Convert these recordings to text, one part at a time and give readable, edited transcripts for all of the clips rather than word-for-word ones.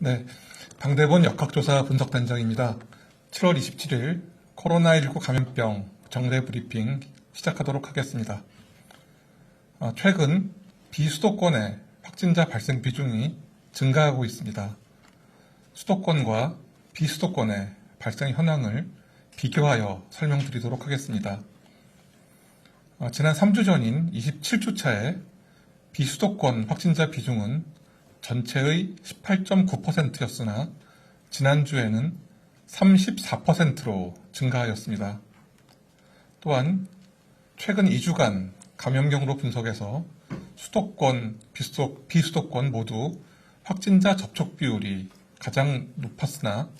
네, 방대본 역학조사 분석단장입니다. 7월 27일 코로나19 감염병 정례 브리핑 시작하도록 하겠습니다. 최근 비수도권의 확진자 발생 비중이 증가하고 있습니다. 수도권과 비수도권의 발생 현황을 비교하여 설명드리도록 하겠습니다. 지난 3주 전인 27주차에 비수도권 확진자 비중은 전체의 18.9%였으나 지난주에는 34%로 증가하였습니다. 또한 최근 2주간 감염경로 분석에서 수도권, 비수도권 모두 확진자 접촉 비율이 가장 높았으나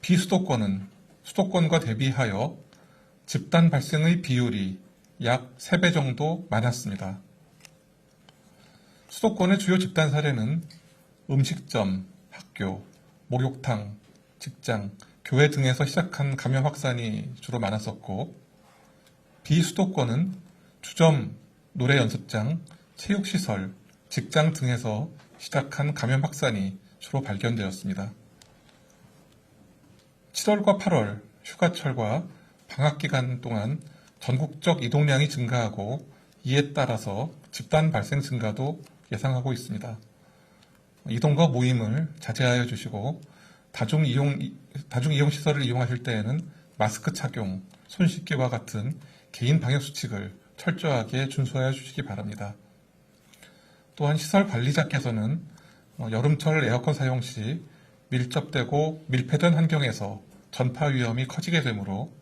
비수도권은 수도권과 대비하여 집단 발생의 비율이 약 3배 정도 많았습니다. 수도권의 주요 집단 사례는 음식점, 학교, 목욕탕, 직장, 교회 등에서 시작한 감염 확산이 주로 많았었고, 비수도권은 주점, 노래 연습장, 체육시설, 직장 등에서 시작한 감염 확산이 주로 발견되었습니다. 7월과 8월 휴가철과 방학기간 동안 전국적 이동량이 증가하고 이에 따라서 집단 발생 증가도 예상하고 있습니다. 이동과 모임을 자제하여 주시고 다중이용시설을 이용하실 때에는 마스크 착용, 손 씻기와 같은 개인 방역수칙을 철저하게 준수하여 주시기 바랍니다. 또한 시설 관리자께서는 여름철 에어컨 사용 시 밀접되고 밀폐된 환경에서 전파 위험이 커지게 되므로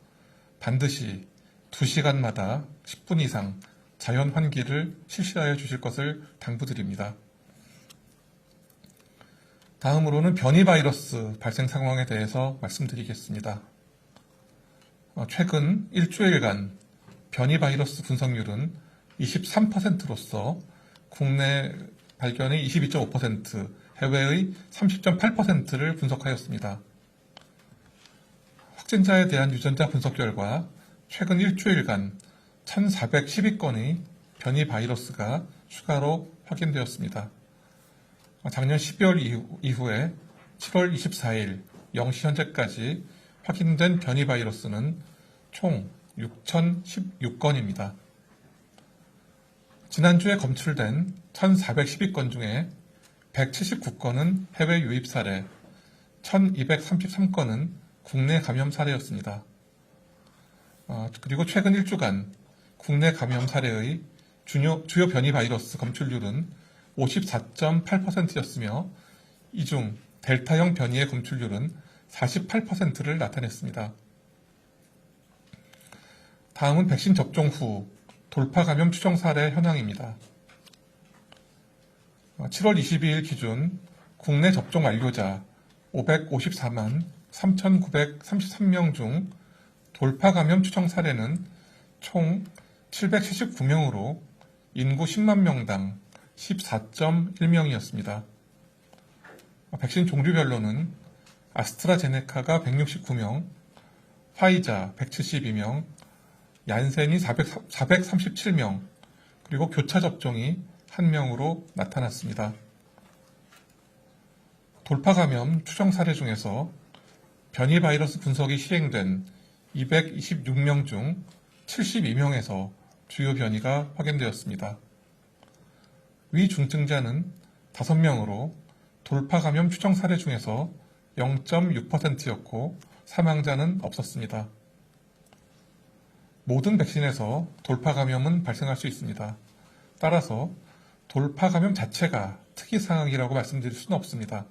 반드시 2시간마다 10분 이상 자연 환기를 실시하여 주실 것을 당부드립니다. 다음으로는 변이 바이러스 발생 상황에 대해서 말씀드리겠습니다. 최근 일주일간 변이 바이러스 분석률은 23%로서 국내 발견의 22.5%, 해외의 30.8%를 분석하였습니다. 확진자에 대한 유전자 분석 결과 최근 일주일간 1,412건의 변이 바이러스가 추가로 확인되었습니다. 작년 12월 이후에 7월 24일 0시 현재까지 확인된 변이 바이러스는 총 6,016건입니다. 지난주에 검출된 1,412건 중에 179건은 해외 유입 사례, 1,233건은 국내 감염 사례였습니다. 그리고 최근 1주간 국내 감염 사례의 주요 변이 바이러스 검출률은 54.8%였으며 이 중 델타형 변이의 검출률은 48%를 나타냈습니다. 다음은 백신 접종 후 돌파 감염 추정 사례 현황입니다. 7월 22일 기준 국내 접종 완료자 554만 3,933명 중 돌파 감염 추정 사례는 총 779명으로 인구 10만 명당 14.1명이었습니다. 백신 종류별로는 아스트라제네카가 169명, 화이자 172명, 얀센이 437명, 그리고 교차 접종이 1명으로 나타났습니다. 돌파 감염 추정 사례 중에서 변이 바이러스 분석이 시행된 226명 중 72명에서 주요 변이가 확인되었습니다. 위 중증자는 5명으로 돌파 감염 추정 사례 중에서 0.6%였고 사망자는 없었습니다. 모든 백신에서 돌파 감염은 발생할 수 있습니다. 따라서 돌파 감염 자체가 특이사항이라고 말씀드릴 수는 없습니다.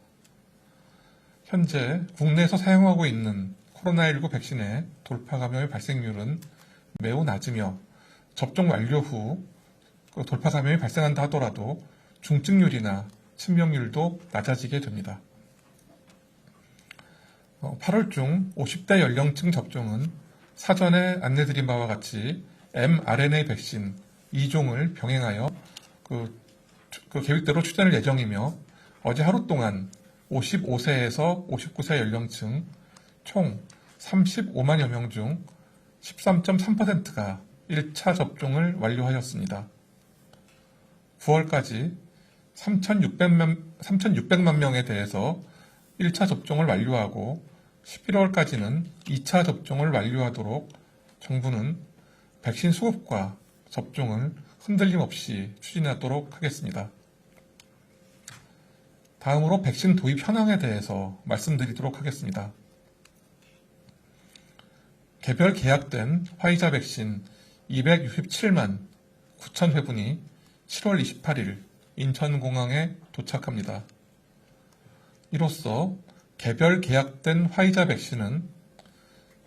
현재 국내에서 사용하고 있는 코로나19 백신의 돌파 감염의 발생률은 매우 낮으며 접종 완료 후 돌파 감염이 발생한다 하더라도 중증률이나 치명률도 낮아지게 됩니다. 8월 중 50대 연령층 접종은 사전에 안내드린 바와 같이 mRNA 백신 2종을 병행하여 그 계획대로 추진할 예정이며 어제 하루 동안 55세에서 59세 연령층 총 35만여 명 중 13.3%가 1차 접종을 완료하였습니다. 9월까지 3,600만 명에 대해서 1차 접종을 완료하고 11월까지는 2차 접종을 완료하도록 정부는 백신 수급과 접종을 흔들림 없이 추진하도록 하겠습니다. 다음으로 백신 도입 현황에 대해서 말씀드리도록 하겠습니다. 개별 계약된 화이자 백신 267만 9천 회분이 7월 28일 인천공항에 도착합니다. 이로써 개별 계약된 화이자 백신은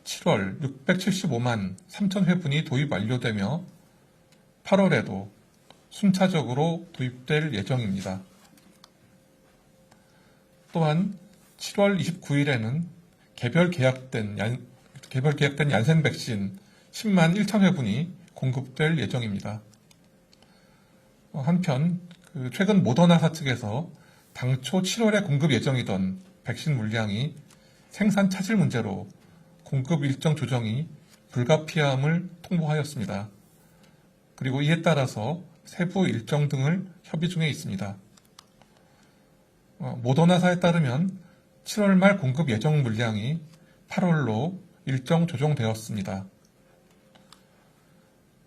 7월 675만 3천 회분이 도입 완료되며 8월에도 순차적으로 도입될 예정입니다. 또한 7월 29일에는 개별 계약된 얀센 백신 10만 1천 회분이 공급될 예정입니다. 한편 최근 모더나사 측에서 당초 7월에 공급 예정이던 백신 물량이 생산 차질 문제로 공급 일정 조정이 불가피함을 통보하였습니다. 그리고 이에 따라서 세부 일정 등을 협의 중에 있습니다. 모더나사에 따르면 7월 말 공급 예정 물량이 8월로 일정 조정되었습니다.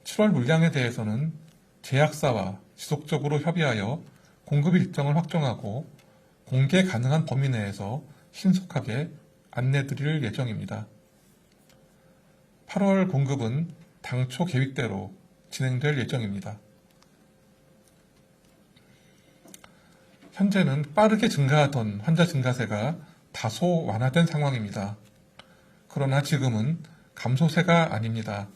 7월 물량에 대해서는 제약사와 지속적으로 협의하여 공급 일정을 확정하고 공개 가능한 범위 내에서 신속하게 안내드릴 예정입니다. 8월 공급은 당초 계획대로 진행될 예정입니다. 현재는 빠르게 증가하던 환자 증가세가 다소 완화된 상황입니다. 그러나 지금은 감소세가 아닙니다.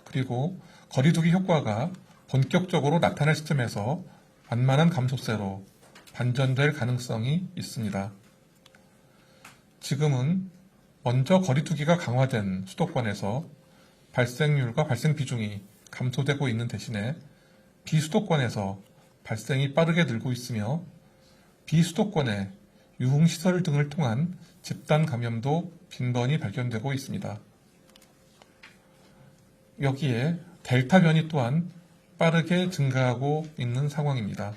그리고 거리두기 효과가 본격적으로 나타날 시점에서 완만한 감소세로 반전될 가능성이 있습니다. 지금은 먼저 거리두기가 강화된 수도권에서 발생률과 발생 비중이 감소되고 있는 대신에 비수도권에서 발생이 빠르게 늘고 있으며 비수도권의 유흥시설 등을 통한 집단 감염도 빈번히 발견되고 있습니다. 여기에 델타 변이 또한 빠르게 증가하고 있는 상황입니다.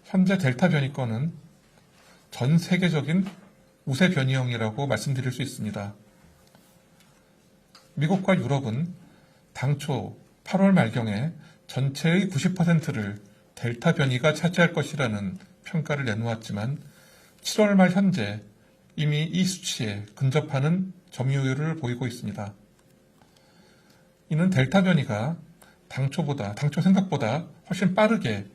현재 델타 변이권은 전 세계적인 우세 변이형이라고 말씀드릴 수 있습니다. 미국과 유럽은 당초 8월 말경에 전체의 90%를 델타 변이가 차지할 것이라는 평가를 내놓았지만 7월 말 현재 이미 이 수치에 근접하는 점유율을 보이고 있습니다. 이는 델타 변이가 당초 생각보다 훨씬 빠르게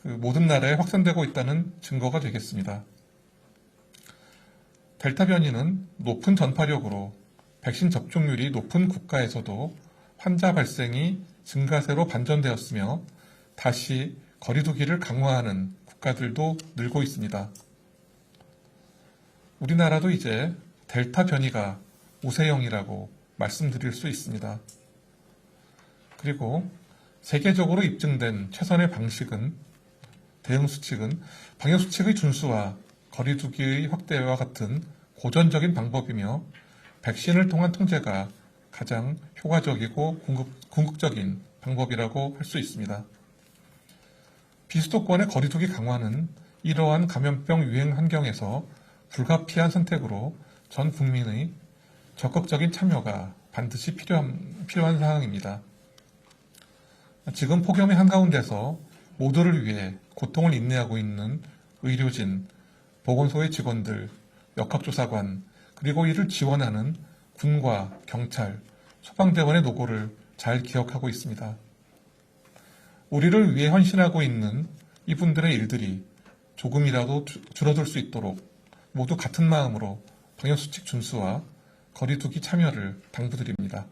모든 나라에 확산되고 있다는 증거가 되겠습니다. 델타 변이는 높은 전파력으로 백신 접종률이 높은 국가에서도 환자 발생이 증가세로 반전되었으며 다시 거리두기를 강화하는 국가들도 늘고 있습니다. 우리나라도 이제 델타 변이가 우세형이라고 말씀드릴 수 있습니다. 그리고 세계적으로 입증된 최선의 대응수칙은 방역수칙의 준수와 거리두기의 확대와 같은 고전적인 방법이며 백신을 통한 통제가 가장 효과적이고 궁극적인 방법이라고 할 수 있습니다. 비수도권의 거리두기 강화는 이러한 감염병 유행 환경에서 불가피한 선택으로 전 국민의 적극적인 참여가 반드시 필요한 사항입니다. 지금 폭염의 한가운데서 모두를 위해 고통을 인내하고 있는 의료진, 보건소의 직원들, 역학조사관, 그리고 이를 지원하는 군과 경찰, 소방대원의 노고를 잘 기억하고 있습니다. 우리를 위해 헌신하고 있는 이분들의 일들이 조금이라도 줄어들 수 있도록 모두 같은 마음으로 방역수칙 준수와 거리두기 참여를 당부드립니다.